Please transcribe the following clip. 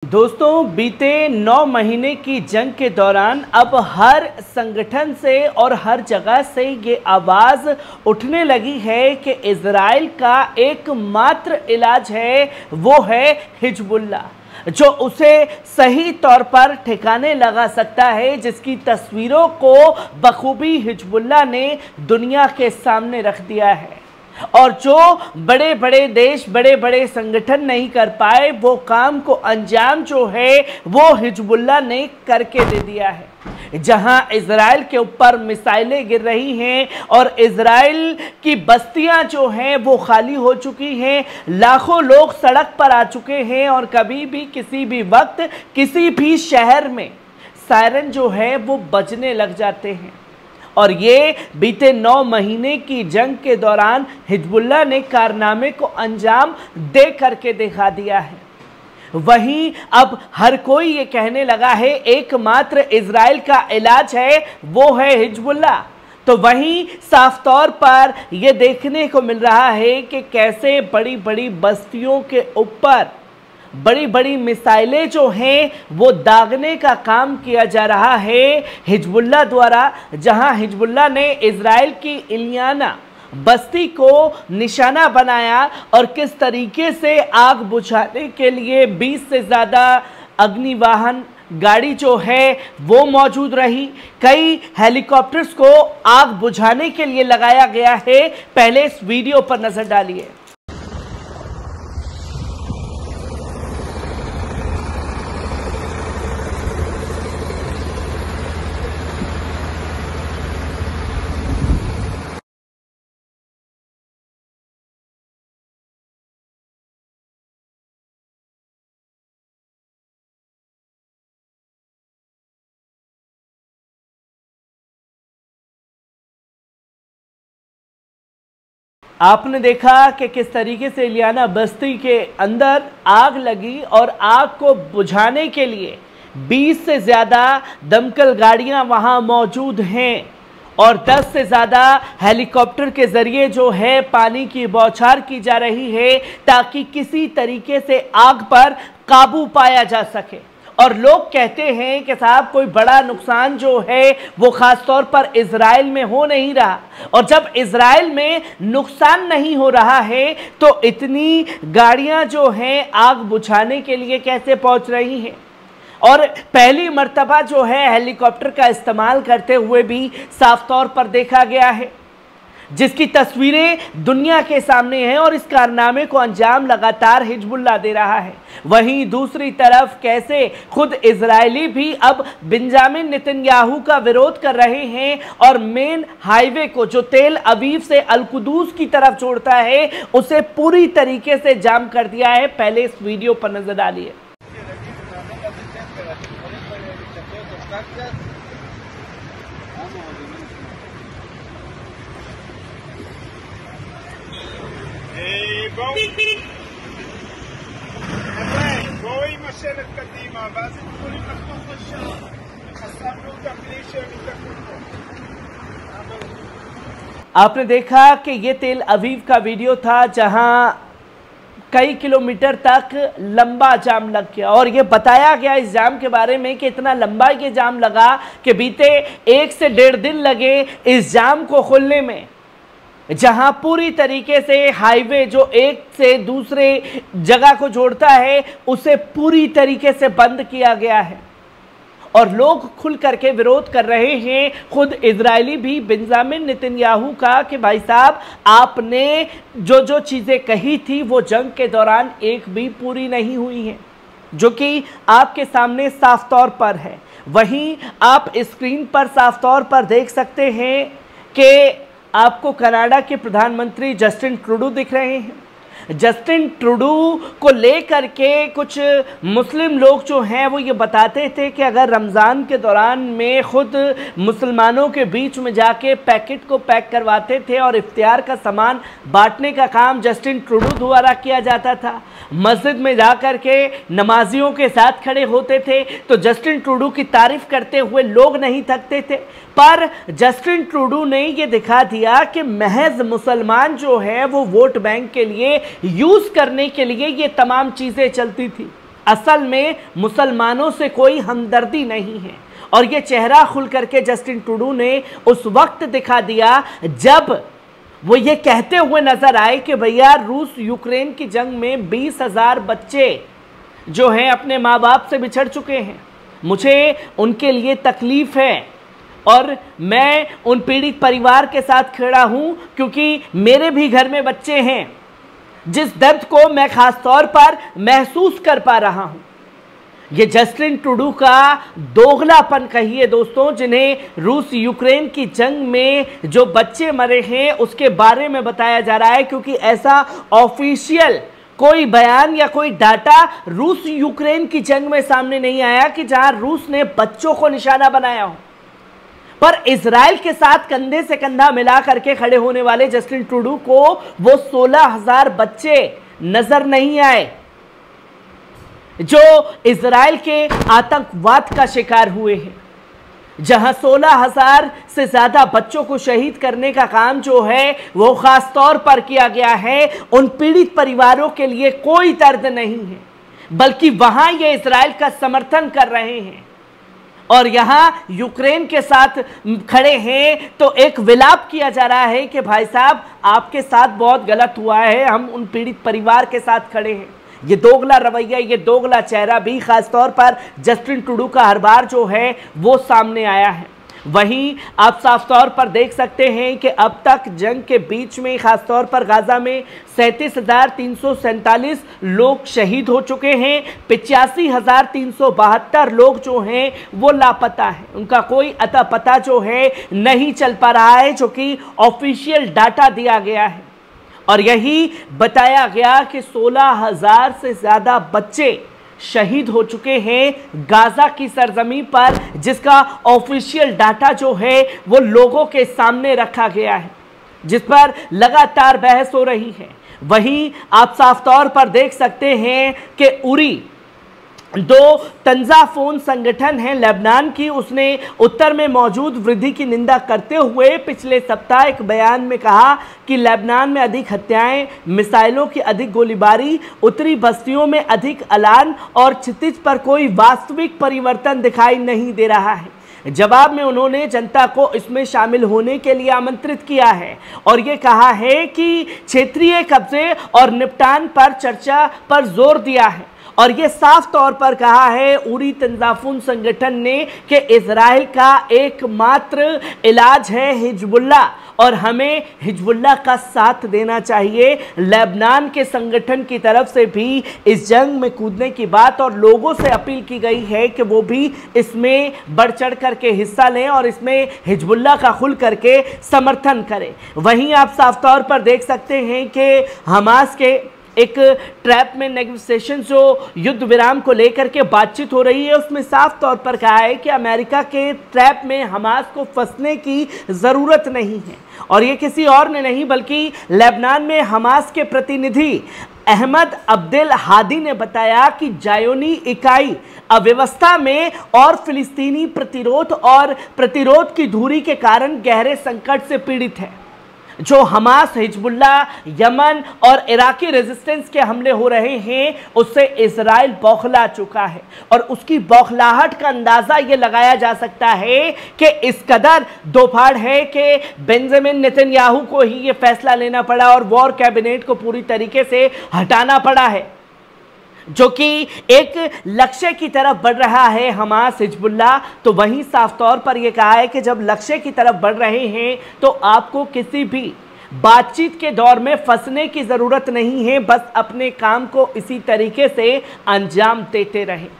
दोस्तों, बीते 9 महीने की जंग के दौरान अब हर संगठन से और हर जगह से ये आवाज़ उठने लगी है कि इजराइल का एकमात्र इलाज है वो है हिजबुल्लाह, जो उसे सही तौर पर ठिकाने लगा सकता है, जिसकी तस्वीरों को बखूबी हिजबुल्लाह ने दुनिया के सामने रख दिया है। और जो बड़े बड़े देश, बड़े बड़े संगठन नहीं कर पाए, वो काम को अंजाम जो है वो हिजबुल्लाह ने करके दे दिया है। जहां इजराइल के ऊपर मिसाइलें गिर रही हैं और इजराइल की बस्तियां जो हैं वो खाली हो चुकी हैं, लाखों लोग सड़क पर आ चुके हैं और कभी भी किसी भी वक्त किसी भी शहर में सायरन जो है वो बजने लग जाते हैं। और ये बीते 9 महीने की जंग के दौरान हिजबुल्लाह ने कारनामे को अंजाम दे करके दिखा दिया है। वहीं अब हर कोई ये कहने लगा है एकमात्र इजराइल का इलाज है वो है हिजबुल्लाह। तो वहीं साफ तौर पर यह देखने को मिल रहा है कि कैसे बड़ी बड़ी बस्तियों के ऊपर बड़ी बड़ी मिसाइलें जो हैं वो दागने का काम किया जा रहा है हिजबुल्लाह द्वारा। जहां हिजबुल्लाह ने इजराइल की इलियाना बस्ती को निशाना बनाया और किस तरीके से आग बुझाने के लिए 20 से ज़्यादा अग्निवाहन गाड़ी जो है वो मौजूद रही। कई हेलीकॉप्टर्स को आग बुझाने के लिए लगाया गया है। पहले इस वीडियो पर नजर डालिए। आपने देखा कि किस तरीके से इलियाना बस्ती के अंदर आग लगी और आग को बुझाने के लिए 20 से ज़्यादा दमकल गाड़ियां वहां मौजूद हैं और 10 से ज़्यादा हेलीकॉप्टर के ज़रिए जो है पानी की बौछार की जा रही है ताकि किसी तरीके से आग पर काबू पाया जा सके। और लोग कहते हैं कि साहब कोई बड़ा नुकसान जो है वो ख़ास तौर पर इजराइल में हो नहीं रहा। और जब इजराइल में नुकसान नहीं हो रहा है तो इतनी गाड़ियां जो हैं आग बुझाने के लिए कैसे पहुंच रही हैं। और पहली मर्तबा जो है हेलीकॉप्टर का इस्तेमाल करते हुए भी साफ तौर पर देखा गया है, जिसकी तस्वीरें दुनिया के सामने हैं। और इस कारनामे को अंजाम लगातार हिजबुल्लाह दे रहा है। वहीं दूसरी तरफ कैसे खुद इजरायली भी अब बेंजामिन नेतन्याहू का विरोध कर रहे हैं और मेन हाईवे को जो तेल अवीव से अल कुदूस की तरफ जोड़ता है उसे पूरी तरीके से जाम कर दिया है। पहले इस वीडियो पर नजर डालिए। בואי משלת קדימה, ואז הם יכולים לחתוך לשם. חסמנו אותם בלי שהם יתקעו פה. आपने देखा कि ये तेल अवीव का वीडियो था जहां कई किलोमीटर तक लंबा जाम लग गया और ये बताया गया इस जाम के बारे में कि इतना लंबा ये जाम लगा कि बीते 1 से 1.5 दिन लगे इस जाम को खोलने में, जहां पूरी तरीके से हाईवे जो एक से दूसरे जगह को जोड़ता है उसे पूरी तरीके से बंद किया गया है। और लोग खुल करके विरोध कर रहे हैं, खुद इजरायली भी बेंजामिन नेतन्याहू का, कि भाई साहब आपने जो जो चीज़ें कही थी वो जंग के दौरान एक भी पूरी नहीं हुई हैं, जो कि आपके सामने साफ तौर पर है। वहीं आप स्क्रीन पर साफ तौर पर देख सकते हैं कि आपको कनाडा के प्रधानमंत्री जस्टिन ट्रूडो दिख रहे हैं। जस्टिन ट्रूडो को लेकर के कुछ मुस्लिम लोग जो हैं वो ये बताते थे कि अगर रमज़ान के दौरान में ख़ुद मुसलमानों के बीच में जाके पैकेट को पैक करवाते थे और इफ्तियार का सामान बांटने का काम जस्टिन ट्रूडो द्वारा किया जाता था, मस्जिद में जा कर के नमाजियों के साथ खड़े होते थे, तो जस्टिन ट्रूडो की तारीफ़ करते हुए लोग नहीं थकते थे। पर जस्टिन ट्रूडो ने ये दिखा दिया कि महज मुसलमान जो है वो वोट बैंक के लिए यूज़ करने के लिए ये तमाम चीज़ें चलती थी। असल में मुसलमानों से कोई हमदर्दी नहीं है। और ये चेहरा खुल करके जस्टिन ट्रूडो ने उस वक्त दिखा दिया जब वो ये कहते हुए नजर आए कि भैया रूस यूक्रेन की जंग में 20,000 बच्चे जो हैं अपने माँ बाप से बिछड़ चुके हैं। मुझे उनके लिए तकलीफ है और मैं उन पीड़ित परिवार के साथ खड़ा हूं, क्योंकि मेरे भी घर में बच्चे हैं जिस दर्द को मैं खास तौर पर महसूस कर पा रहा हूं। ये जस्टिन ट्रूडो का दोगलापन कहिए दोस्तों, जिन्हें रूस यूक्रेन की जंग में जो बच्चे मरे हैं उसके बारे में बताया जा रहा है, क्योंकि ऐसा ऑफिशियल कोई बयान या कोई डाटा रूस यूक्रेन की जंग में सामने नहीं आया कि जहां रूस ने बच्चों को निशाना बनाया हो। पर इजराइल के साथ कंधे से कंधा मिला करके खड़े होने वाले जस्टिन ट्रूडो को वो 16,000 बच्चे नजर नहीं आए जो इजराइल के आतंकवाद का शिकार हुए हैं, जहां 16,000 से ज्यादा बच्चों को शहीद करने का काम जो है वो खास तौर पर किया गया है। उन पीड़ित परिवारों के लिए कोई दर्द नहीं है, बल्कि वहां ये इजराइल का समर्थन कर रहे हैं और यहां यूक्रेन के साथ खड़े हैं। तो एक विलाप किया जा रहा है कि भाई साहब आपके साथ बहुत गलत हुआ है, हम उन पीड़ित परिवार के साथ खड़े हैं। ये दोगला रवैया, ये दोगला चेहरा भी खास तौर पर जस्टिन ट्रूडो का हर बार जो है वो सामने आया है। वहीं आप साफ तौर पर देख सकते हैं कि अब तक जंग के बीच में खास तौर पर गाजा में 37,347 लोग शहीद हो चुके हैं। 85,372 लोग जो हैं वो लापता हैं, उनका कोई अता पता जो है नहीं चल पा रहा है, जो कि ऑफिशियल डाटा दिया गया है। और यही बताया गया कि 16,000 से ज्यादा बच्चे शहीद हो चुके हैं गाजा की सरजमीन पर, जिसका ऑफिशियल डाटा जो है वो लोगों के सामने रखा गया है, जिस पर लगातार बहस हो रही है। वहीं आप साफ तौर पर देख सकते हैं कि उरी दो तंजाफोन संगठन है लेबनान की, उसने उत्तर में मौजूद वृद्धि की निंदा करते हुए पिछले सप्ताह एक बयान में कहा कि लेबनान में अधिक हत्याएं, मिसाइलों की अधिक गोलीबारी, उत्तरी बस्तियों में अधिक अलान और क्षितिज पर कोई वास्तविक परिवर्तन दिखाई नहीं दे रहा है। जवाब में उन्होंने जनता को इसमें शामिल होने के लिए आमंत्रित किया है और ये कहा है कि क्षेत्रीय कब्जे और निपटान पर चर्चा पर जोर दिया है। और ये साफ तौर पर कहा है उरी तंजाफून संगठन ने कि इजराइल का एकमात्र इलाज है हिजबुल्ला और हमें हिजबुल्ला का साथ देना चाहिए। लेबनान के संगठन की तरफ से भी इस जंग में कूदने की बात और लोगों से अपील की गई है कि वो भी इसमें बढ़ चढ़ करके हिस्सा लें और इसमें हिजबुल्ला का खुल करके समर्थन करें। वहीं आप साफ तौर पर देख सकते हैं कि हमास के एक ट्रैप में नेगोशिएशन जो युद्ध विराम को लेकर के बातचीत हो रही है, उसमें साफ तौर पर कहा है कि अमेरिका के ट्रैप में हमास को फंसने की ज़रूरत नहीं है। और ये किसी और ने नहीं बल्कि लेबनान में हमास के प्रतिनिधि अहमद अब्देल हादी ने बताया कि जायोनी इकाई अव्यवस्था में और फिलिस्तीनी प्रतिरोध की दूरी के कारण गहरे संकट से पीड़ित है। जो हमास, हिजबुल्ला, यमन और इराकी रेजिस्टेंस के हमले हो रहे हैं उससे इजराइल बौखला चुका है और उसकी बौखलाहट का अंदाजा ये लगाया जा सकता है कि इस कदर दोफाड़ है कि बेंजामिन नेतन्याहू को ही ये फैसला लेना पड़ा और वॉर कैबिनेट को पूरी तरीके से हटाना पड़ा है, जो कि एक लक्ष्य की तरफ बढ़ रहा है हमास, हिजबुल्ला। तो वहीं साफ तौर पर यह कहा है कि जब लक्ष्य की तरफ बढ़ रहे हैं तो आपको किसी भी बातचीत के दौर में फंसने की जरूरत नहीं है, बस अपने काम को इसी तरीके से अंजाम देते रहें।